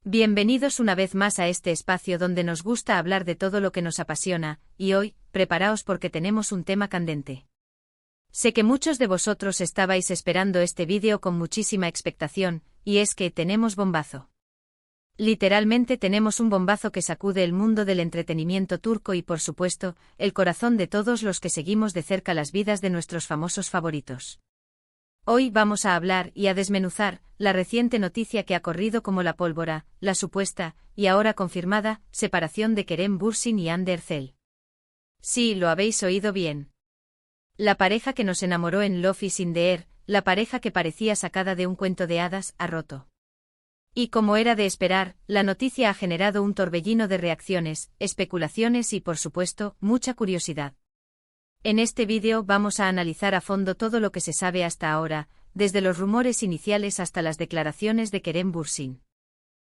Bienvenidos una vez más a este espacio donde nos gusta hablar de todo lo que nos apasiona, y hoy, preparaos porque tenemos un tema candente. Sé que muchos de vosotros estabais esperando este vídeo con muchísima expectación, y es que tenemos bombazo. Literalmente tenemos un bombazo que sacude el mundo del entretenimiento turco y por supuesto, el corazón de todos los que seguimos de cerca las vidas de nuestros famosos favoritos. Hoy vamos a hablar y a desmenuzar la reciente noticia que ha corrido como la pólvora, la supuesta, y ahora confirmada, separación de Kerem Bürsin y Hande Erçel. Sí, lo habéis oído bien. La pareja que nos enamoró en Love is in the Air, la pareja que parecía sacada de un cuento de hadas, ha roto. Y como era de esperar, la noticia ha generado un torbellino de reacciones, especulaciones y por supuesto, mucha curiosidad. En este vídeo vamos a analizar a fondo todo lo que se sabe hasta ahora, desde los rumores iniciales hasta las declaraciones de Kerem Bürsin.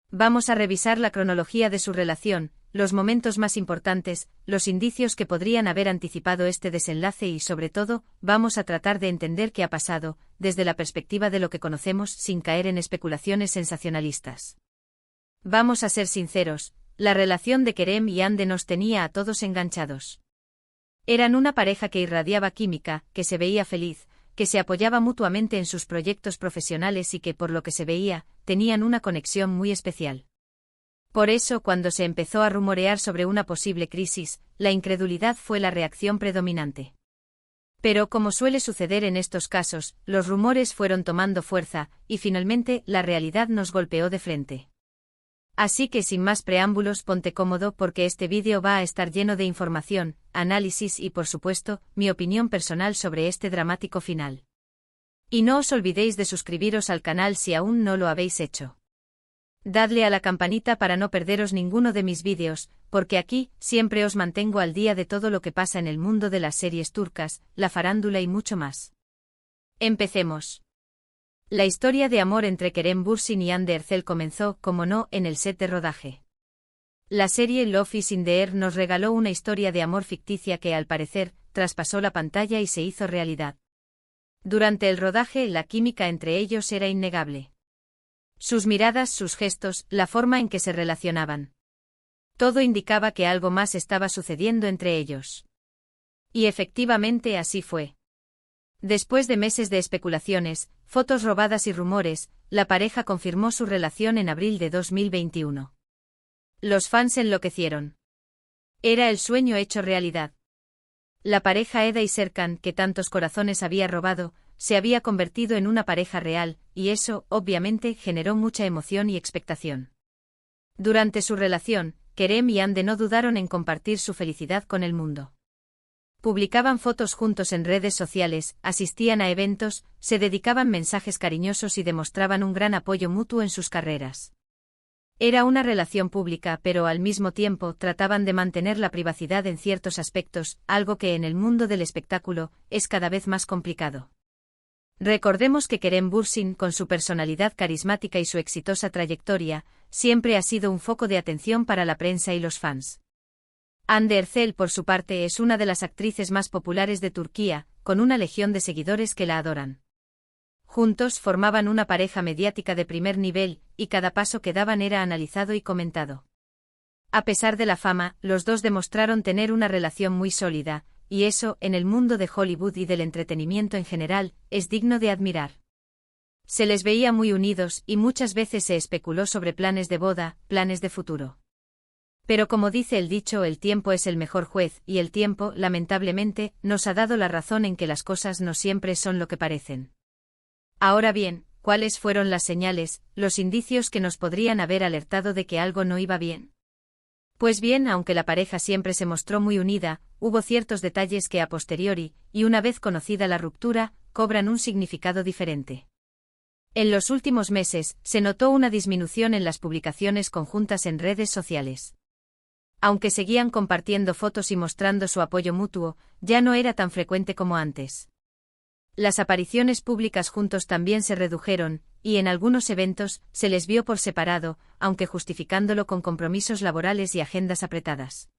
Vamos a revisar la cronología de su relación, los momentos más importantes, los indicios que podrían haber anticipado este desenlace y sobre todo, vamos a tratar de entender qué ha pasado, desde la perspectiva de lo que conocemos sin caer en especulaciones sensacionalistas. Vamos a ser sinceros, la relación de Kerem y Hande nos tenía a todos enganchados. Eran una pareja que irradiaba química, que se veía feliz, que se apoyaba mutuamente en sus proyectos profesionales y que, por lo que se veía, tenían una conexión muy especial. Por eso, cuando se empezó a rumorear sobre una posible crisis, la incredulidad fue la reacción predominante. Pero como suele suceder en estos casos, los rumores fueron tomando fuerza, y finalmente la realidad nos golpeó de frente. Así que sin más preámbulos ponte cómodo porque este vídeo va a estar lleno de información, análisis y por supuesto, mi opinión personal sobre este dramático final. Y no os olvidéis de suscribiros al canal si aún no lo habéis hecho. Dadle a la campanita para no perderos ninguno de mis vídeos, porque aquí siempre os mantengo al día de todo lo que pasa en el mundo de las series turcas, la farándula y mucho más. Empecemos. La historia de amor entre Kerem Bürsin y Hande Erçel comenzó, como no, en el set de rodaje. La serie Love is in the Air nos regaló una historia de amor ficticia que, al parecer, traspasó la pantalla y se hizo realidad. Durante el rodaje, la química entre ellos era innegable. Sus miradas, sus gestos, la forma en que se relacionaban. Todo indicaba que algo más estaba sucediendo entre ellos. Y efectivamente así fue. Después de meses de especulaciones, fotos robadas y rumores, la pareja confirmó su relación en abril de 2021. Los fans enloquecieron. Era el sueño hecho realidad. La pareja Eda y Serkan, que tantos corazones había robado, se había convertido en una pareja real, y eso, obviamente, generó mucha emoción y expectación. Durante su relación, Kerem y Hande no dudaron en compartir su felicidad con el mundo. Publicaban fotos juntos en redes sociales, asistían a eventos, se dedicaban mensajes cariñosos y demostraban un gran apoyo mutuo en sus carreras. Era una relación pública, pero al mismo tiempo trataban de mantener la privacidad en ciertos aspectos, algo que en el mundo del espectáculo es cada vez más complicado. Recordemos que Kerem Bürsin, con su personalidad carismática y su exitosa trayectoria, siempre ha sido un foco de atención para la prensa y los fans. Hande Erçel, por su parte, es una de las actrices más populares de Turquía, con una legión de seguidores que la adoran. Juntos formaban una pareja mediática de primer nivel, y cada paso que daban era analizado y comentado. A pesar de la fama, los dos demostraron tener una relación muy sólida, y eso, en el mundo de Hollywood y del entretenimiento en general, es digno de admirar. Se les veía muy unidos y muchas veces se especuló sobre planes de boda, planes de futuro. Pero como dice el dicho, el tiempo es el mejor juez, y el tiempo, lamentablemente, nos ha dado la razón en que las cosas no siempre son lo que parecen. Ahora bien, ¿cuáles fueron las señales, los indicios que nos podrían haber alertado de que algo no iba bien? Pues bien, aunque la pareja siempre se mostró muy unida, hubo ciertos detalles que a posteriori, y una vez conocida la ruptura, cobran un significado diferente. En los últimos meses, se notó una disminución en las publicaciones conjuntas en redes sociales. Aunque seguían compartiendo fotos y mostrando su apoyo mutuo, ya no era tan frecuente como antes. Las apariciones públicas juntos también se redujeron, y en algunos eventos se les vio por separado, aunque justificándolo con compromisos laborales y agendas apretadas.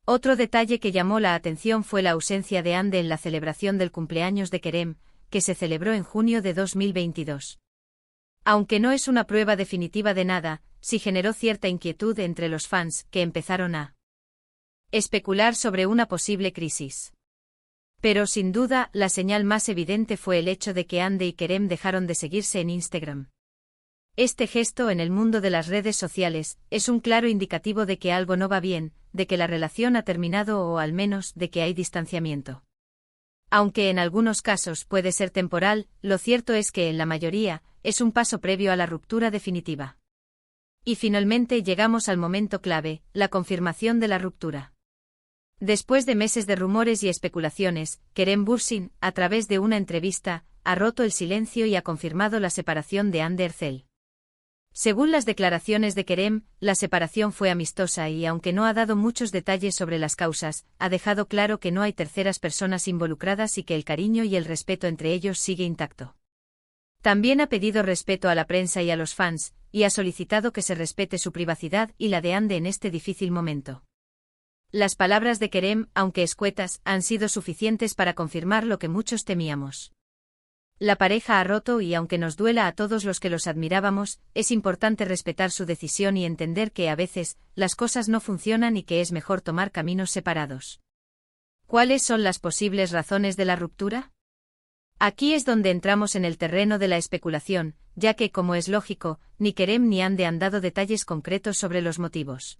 Otro detalle que llamó la atención fue la ausencia de Hande en la celebración del cumpleaños de Kerem, que se celebró en junio de 2022. Aunque no es una prueba definitiva de nada, sí generó cierta inquietud entre los fans, que empezaron a especular sobre una posible crisis. Pero sin duda, la señal más evidente fue el hecho de que Ande y Kerem dejaron de seguirse en Instagram. Este gesto en el mundo de las redes sociales es un claro indicativo de que algo no va bien, de que la relación ha terminado o al menos de que hay distanciamiento. Aunque en algunos casos puede ser temporal, lo cierto es que en la mayoría es un paso previo a la ruptura definitiva. Y finalmente llegamos al momento clave, la confirmación de la ruptura. Después de meses de rumores y especulaciones, Kerem Bürsin, a través de una entrevista, ha roto el silencio y ha confirmado la separación de Hande Erçel. Según las declaraciones de Kerem, la separación fue amistosa y aunque no ha dado muchos detalles sobre las causas, ha dejado claro que no hay terceras personas involucradas y que el cariño y el respeto entre ellos sigue intacto. También ha pedido respeto a la prensa y a los fans, y ha solicitado que se respete su privacidad y la de Hande en este difícil momento. Las palabras de Kerem, aunque escuetas, han sido suficientes para confirmar lo que muchos temíamos. La pareja ha roto y aunque nos duela a todos los que los admirábamos, es importante respetar su decisión y entender que a veces, las cosas no funcionan y que es mejor tomar caminos separados. ¿Cuáles son las posibles razones de la ruptura? Aquí es donde entramos en el terreno de la especulación, ya que, como es lógico, ni Kerem ni Hande han dado detalles concretos sobre los motivos.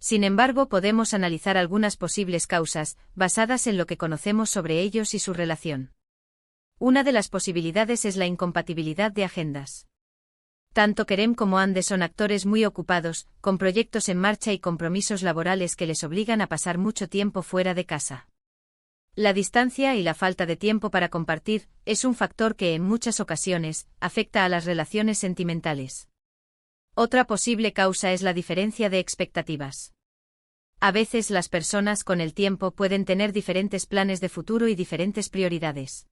Sin embargo, podemos analizar algunas posibles causas, basadas en lo que conocemos sobre ellos y su relación. Una de las posibilidades es la incompatibilidad de agendas. Tanto Kerem como Hande son actores muy ocupados, con proyectos en marcha y compromisos laborales que les obligan a pasar mucho tiempo fuera de casa. La distancia y la falta de tiempo para compartir es un factor que en muchas ocasiones afecta a las relaciones sentimentales. Otra posible causa es la diferencia de expectativas. A veces las personas con el tiempo pueden tener diferentes planes de futuro y diferentes prioridades.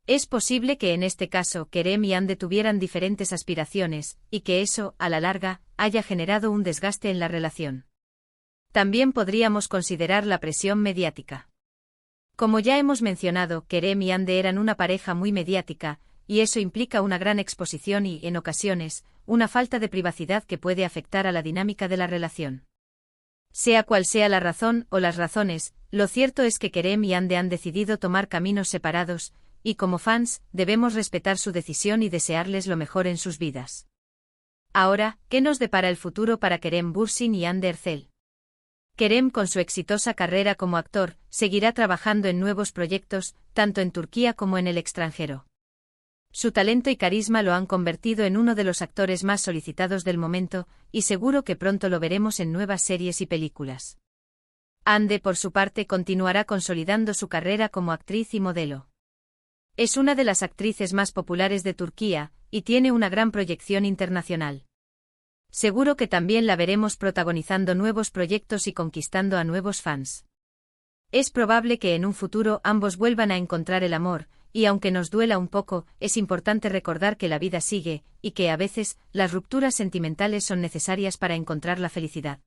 Es posible que en este caso Kerem y Hande tuvieran diferentes aspiraciones, y que eso, a la larga, haya generado un desgaste en la relación. También podríamos considerar la presión mediática. Como ya hemos mencionado, Kerem y Hande eran una pareja muy mediática, y eso implica una gran exposición y, en ocasiones, una falta de privacidad que puede afectar a la dinámica de la relación. Sea cual sea la razón o las razones, lo cierto es que Kerem y Hande han decidido tomar caminos separados, y como fans, debemos respetar su decisión y desearles lo mejor en sus vidas. Ahora, ¿qué nos depara el futuro para Kerem Bürsin y Hande Erçel? Kerem, con su exitosa carrera como actor, seguirá trabajando en nuevos proyectos, tanto en Turquía como en el extranjero. Su talento y carisma lo han convertido en uno de los actores más solicitados del momento, y seguro que pronto lo veremos en nuevas series y películas. Hande, por su parte, continuará consolidando su carrera como actriz y modelo. Es una de las actrices más populares de Turquía, y tiene una gran proyección internacional. Seguro que también la veremos protagonizando nuevos proyectos y conquistando a nuevos fans. Es probable que en un futuro ambos vuelvan a encontrar el amor, y aunque nos duela un poco, es importante recordar que la vida sigue, y que a veces, las rupturas sentimentales son necesarias para encontrar la felicidad.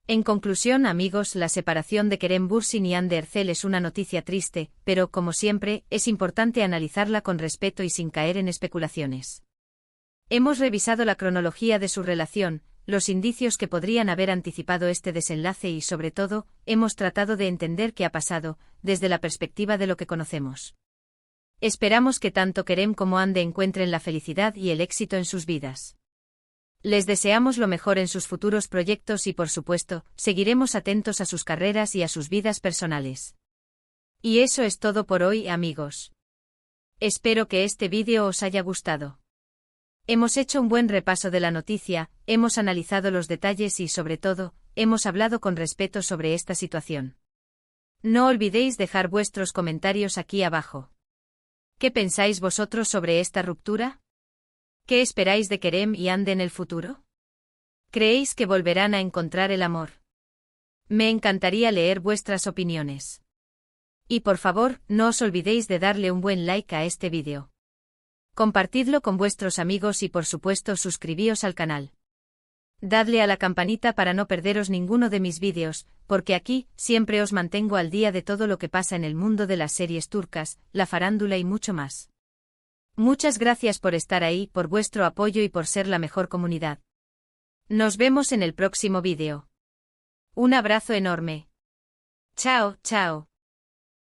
En conclusión, amigos, la separación de Kerem Bürsin y Hande Erçel es una noticia triste, pero, como siempre, es importante analizarla con respeto y sin caer en especulaciones. Hemos revisado la cronología de su relación, los indicios que podrían haber anticipado este desenlace y, sobre todo, hemos tratado de entender qué ha pasado, desde la perspectiva de lo que conocemos. Esperamos que tanto Kerem como Hande encuentren la felicidad y el éxito en sus vidas. Les deseamos lo mejor en sus futuros proyectos y, por supuesto, seguiremos atentos a sus carreras y a sus vidas personales. Y eso es todo por hoy, amigos. Espero que este vídeo os haya gustado. Hemos hecho un buen repaso de la noticia, hemos analizado los detalles y, sobre todo, hemos hablado con respeto sobre esta situación. No olvidéis dejar vuestros comentarios aquí abajo. ¿Qué pensáis vosotros sobre esta ruptura? ¿Qué esperáis de Kerem y Hande en el futuro? ¿Creéis que volverán a encontrar el amor? Me encantaría leer vuestras opiniones. Y por favor, no os olvidéis de darle un buen like a este vídeo. Compartidlo con vuestros amigos y, por supuesto, suscribíos al canal. Dadle a la campanita para no perderos ninguno de mis vídeos, porque aquí siempre os mantengo al día de todo lo que pasa en el mundo de las series turcas, la farándula y mucho más. Muchas gracias por estar ahí, por vuestro apoyo y por ser la mejor comunidad. Nos vemos en el próximo vídeo. Un abrazo enorme. Chao, chao.